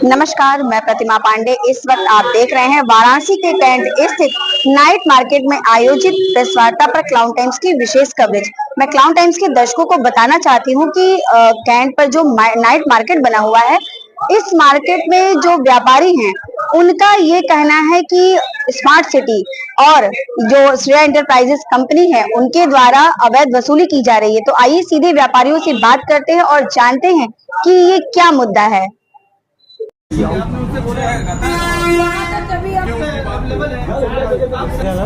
नमस्कार, मैं प्रतिमा पांडे। इस वक्त आप देख रहे हैं वाराणसी के कैंट स्थित नाइट मार्केट में आयोजित प्रेस वार्ता पर क्लाउन टाइम्स की विशेष कवरेज। मैं क्लाउन टाइम्स के दर्शकों को बताना चाहती हूं कि कैंट पर जो नाइट मार्केट बना हुआ है, इस मार्केट में जो व्यापारी हैं उनका ये कहना है कि स्मार्ट सिटी और जो श्रेया एंटरप्राइजेस कंपनी है उनके द्वारा अवैध वसूली की जा रही है। तो आइए सीधे व्यापारियों से बात करते हैं और जानते हैं कि ये क्या मुद्दा है।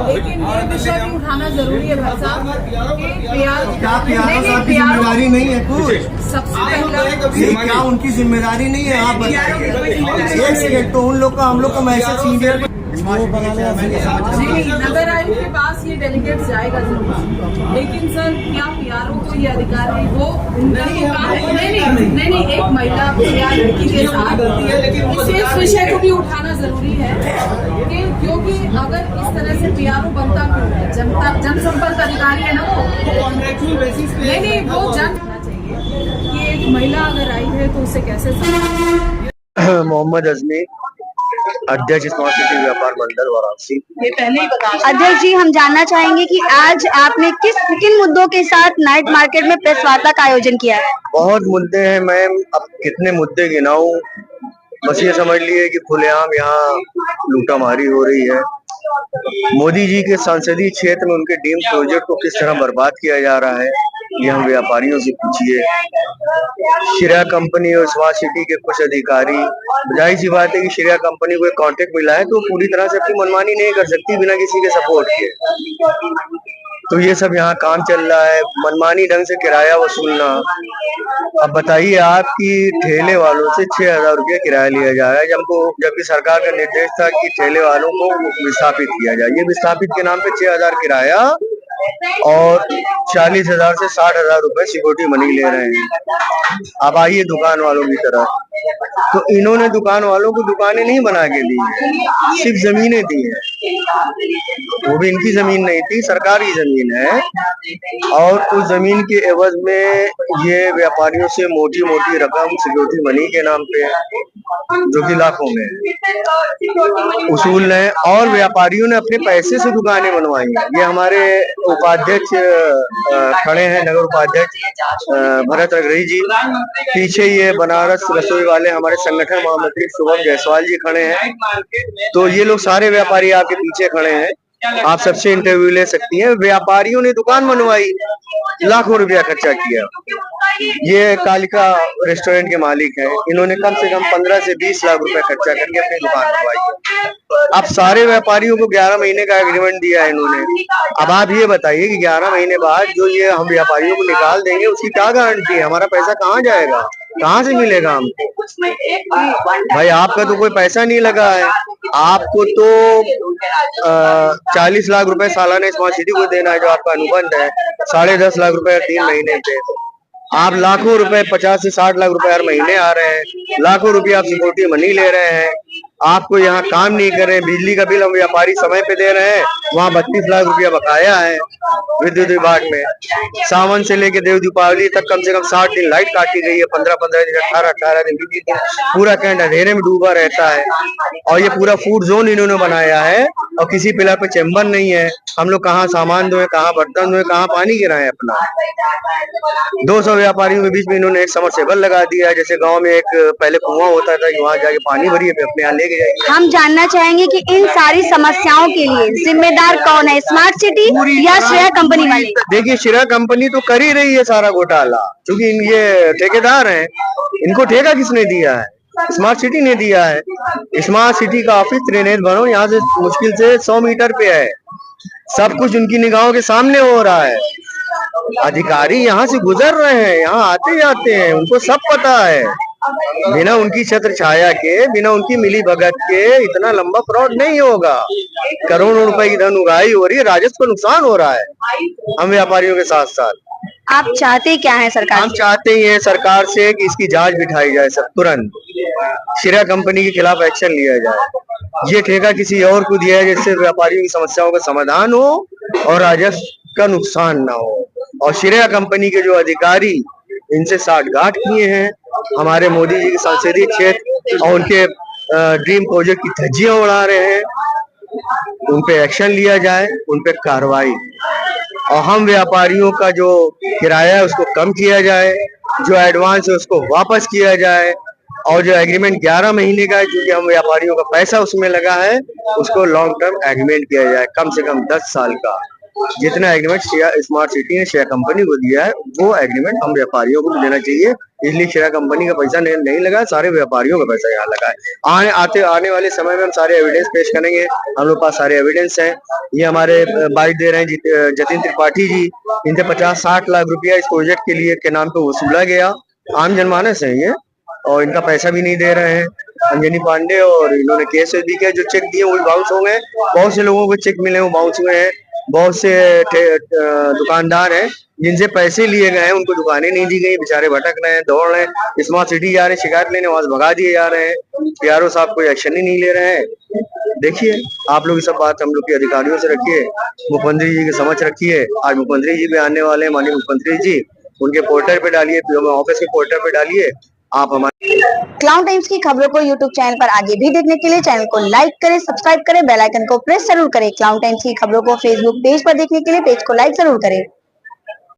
लेकिन ये विषय भी उठाना जरूरी है भाई साहब। जिम्मेदारी नहीं है कुछ, सबसे पहला क्या उनकी जिम्मेदारी नहीं है? आप बताइए। एक सेकंड, तो उन लोग का हम लोग को मैसेज सीनियर नहीं, नगर आयुक्त के पास ये डेलीगेट जाएगा जरूर, लेकिन सर क्या पीआरओ को ये अधिकार है? वो उनका नहीं, एक महिला पीआर लड़की के साथ इस विषय को भी उठाना जरूरी है क्योंकि अगर इस तरह से पीआरओ बनता क्यों है? जनसंपर्क अधिकारी है ना वो, नहीं वो जानना चाहिए कि एक महिला अगर आई है तो उसे कैसे मोहम्मद अजमी, अध्यक्ष स्मार्ट सिटी व्यापार मंडल वाराणसी। अध्यक्ष जी, हम जानना चाहेंगे कि आज आपने किन मुद्दों के साथ नाइट मार्केट में प्रेस वार्ता का आयोजन किया है? बहुत मुद्दे हैं मैम, अब कितने मुद्दे गिनाऊं? बस ये समझ लिए कि खुलेआम यहाँ लूटामारी हो रही है। मोदी जी के संसदीय क्षेत्र में उनके डीम प्रोजेक्ट को किस तरह बर्बाद किया जा रहा है, ये हम व्यापारियों से पूछिए। श्रेया कंपनी और स्मार्ट सिटी के कुछ अधिकारी, जाहिर सी बात है कि श्रेया कंपनी को एक कॉन्ट्रैक्ट मिला है तो पूरी तरह से अपनी मनमानी नहीं कर सकती बिना किसी के सपोर्ट के। तो ये सब यहाँ काम चल रहा है, मनमानी ढंग से किराया वसूलना। अब बताइए, आपकी ठेले वालों से 6,000 रुपया किराया लिया जा रहा है, जबकि सरकार का निर्देश था कि ठेले वालों को विस्थापित किया जाए। ये विस्थापित के नाम पे 6,000 किराया और 40,000 से 60,000 रुपए सिक्योरिटी मनी ले रहे हैं। अब आइए दुकान वालों की तरफ, तो इन्होंने दुकान वालों को दुकानें नहीं बना के दी है, सिर्फ जमीनें दी है। वो भी इनकी जमीन नहीं थी, सरकार की जमीन है, और उस जमीन के एवज में ये व्यापारियों से मोटी मोटी रकम सिक्योरिटी मनी के नाम पे, जो कि लाखों में उसूल है, और व्यापारियों ने अपने पैसे से दुकानें बनवाई हैं। ये हमारे उपाध्यक्ष खड़े हैं, नगर उपाध्यक्ष भरत अग्रही जी, पीछे ये बनारस रसोई वाले हमारे संगठन महामंत्री शुभम जायसवाल जी खड़े हैं। तो ये लोग सारे व्यापारी आपके पीछे खड़े हैं, आप सबसे इंटरव्यू ले सकती हैं। व्यापारियों ने दुकान बनवाई, लाखों रुपया खर्चा किया। ये कालिका रेस्टोरेंट के मालिक हैं, इन्होंने कम से कम 15 से 20 लाख रुपए खर्चा करके अपनी दुकान बनवाई। अब सारे व्यापारियों को 11 महीने का एग्रीमेंट दिया है इन्होंने। अब आप ये बताइए कि 11 महीने बाद जो ये हम व्यापारियों को निकाल देंगे, उसकी क्या गारंटी है? हमारा पैसा कहाँ जाएगा, कहाँ से मिलेगा हमको? भाई आपका तो कोई पैसा नहीं लगा है, आपको तो 40 लाख रुपए सालाना स्मार्ट सिटी को देना है, जो आपका अनुबंध है 10.5 लाख रुपए 3 महीने पे। आप लाखों रुपए 50 से 60 लाख रुपए हर महीने आ रहे हैं, लाखों रुपया आप सिक्योरिटी मनी ले रहे हैं, आपको यहाँ काम नहीं कर रहे हैं। बिजली का बिल हम व्यापारी समय पे दे रहे हैं, वहाँ 32 लाख रुपया बकाया है विद्युत विभाग में। सावन से लेके देव दीपावली तक कम से कम 60 दिन लाइट काटी गई है, 15-15 दिन, 18-18 दिन, 20 दिन पूरा कैंट अंधेरे में डूबा रहता है। और ये पूरा फूड जोन इन्होंने बनाया है, और किसी पिलर पे चैम्बर नहीं है। हम लोग कहाँ सामान धोए, कहाँ बर्तन धोए, कहाँ पानी गिराएं अपना। 200 व्यापारियों के बीच में इन्होंने एक समरसेबल लगा दिया है, जैसे गांव में एक पहले कुआं होता था, वहां जाके पानी भरिए अपने यहाँ लेके जाइए। हम जानना चाहेंगे कि इन सारी समस्याओं के लिए जिम्मेदार कौन है, स्मार्ट सिटी या श्रेया कंपनी वाले? देखिए, श्रेया कंपनी तो कर ही रही है सारा घोटाला, क्योंकि ये ठेकेदार हैं। इनको ठेका किसने दिया है? स्मार्ट सिटी ने दिया है। स्मार्ट सिटी का ऑफिस त्रिनेत्र भवन यहाँ से मुश्किल से 100 मीटर पे है, सब कुछ उनकी निगाहों के सामने हो रहा है। अधिकारी यहाँ से गुजर रहे हैं, यहाँ आते जाते हैं, उनको सब पता है। बिना उनकी छत्र छाया के, बिना उनकी मिली भगत के इतना लंबा फ्रॉड नहीं होगा। करोड़ों रुपए की धन उगाही हो रही है, राजस्व को नुकसान हो रहा है हम व्यापारियों के साथ साथ। आप चाहते क्या है सरकार? हम चाहते ही हैं सरकार से कि इसकी जांच बिठाई जाए, सब तुरंत श्रेया कंपनी के खिलाफ एक्शन लिया जाए। ये ठेका किसी और को दिया है जिससे व्यापारियों की समस्याओं का समाधान हो और राजस्व का नुकसान ना हो। और श्रेया कंपनी के जो अधिकारी इनसे साठगांठ किए हैं, हमारे मोदी जी के संसदीय क्षेत्र और उनके ड्रीम प्रोजेक्ट की धज्जियां उड़ा रहे हैं, उन पे एक्शन लिया जाए, उन पे कार्रवाई। और हम व्यापारियों का जो किराया है उसको कम किया जाए, जो एडवांस है उसको वापस किया जाए, और जो एग्रीमेंट 11 महीने का है क्योंकि हम व्यापारियों का पैसा उसमें लगा है, उसको लॉन्ग टर्म एग्रीमेंट किया जाए, कम से कम 10 साल का। जितना एग्रीमेंट स्मार्ट सिटी ने श्रेया कंपनी को दिया है वो एग्रीमेंट हम व्यापारियों को भी देना चाहिए। इसलिए श्रेया कंपनी का पैसा नहीं लगा, सारे व्यापारियों का पैसा यहाँ लगा है। आने वाले समय में हम सारे एविडेंस पेश करेंगे, हम लोग पास सारे एविडेंस हैं। ये हमारे बाइट दे रहे हैं जतिन त्रिपाठी जी, इनसे 50-60 लाख रुपया इस प्रोजेक्ट के लिए के नाम पे वसूला गया। आम जनमानस है ये, और इनका पैसा भी नहीं दे रहे हैं। अंजनी पांडे और इन्होंने केस भी किया, जो चेक दिए वो बाउंस हो गए। बहुत से लोगों को चेक मिले वो बाउंस हुए हैं। बहुत से दुकानदार हैं जिनसे पैसे लिए गए हैं, उनको दुकानें नहीं दी गई, बेचारे भटक रहे हैं, दौड़ रहे हैं, स्मार्ट सिटी जा रहे हैं, शिकायत लेने वहां से भगा दिए जा रहे हैं। पीआरओ साहब कोई एक्शन ही नहीं ले रहे हैं। देखिए, आप लोग ये सब बात हम लोग के अधिकारियों से रखिए, मुख्यमंत्री जी के समझ रखिए। आज मुख्यमंत्री जी भी आने वाले हैं, माननीय मुख्यमंत्री जी, उनके पोर्टल पे डालिए, ऑफिस के पोर्टल पे डालिए। आप हमारे क्लाउड टाइम्स की खबरों को यूट्यूब चैनल पर आगे भी देखने के लिए चैनल को लाइक करें, सब्सक्राइब करें, बेल आइकन को प्रेस जरूर करें। क्लाउड टाइम्स की खबरों को फेसबुक पेज पर देखने के लिए पेज को लाइक जरूर करें।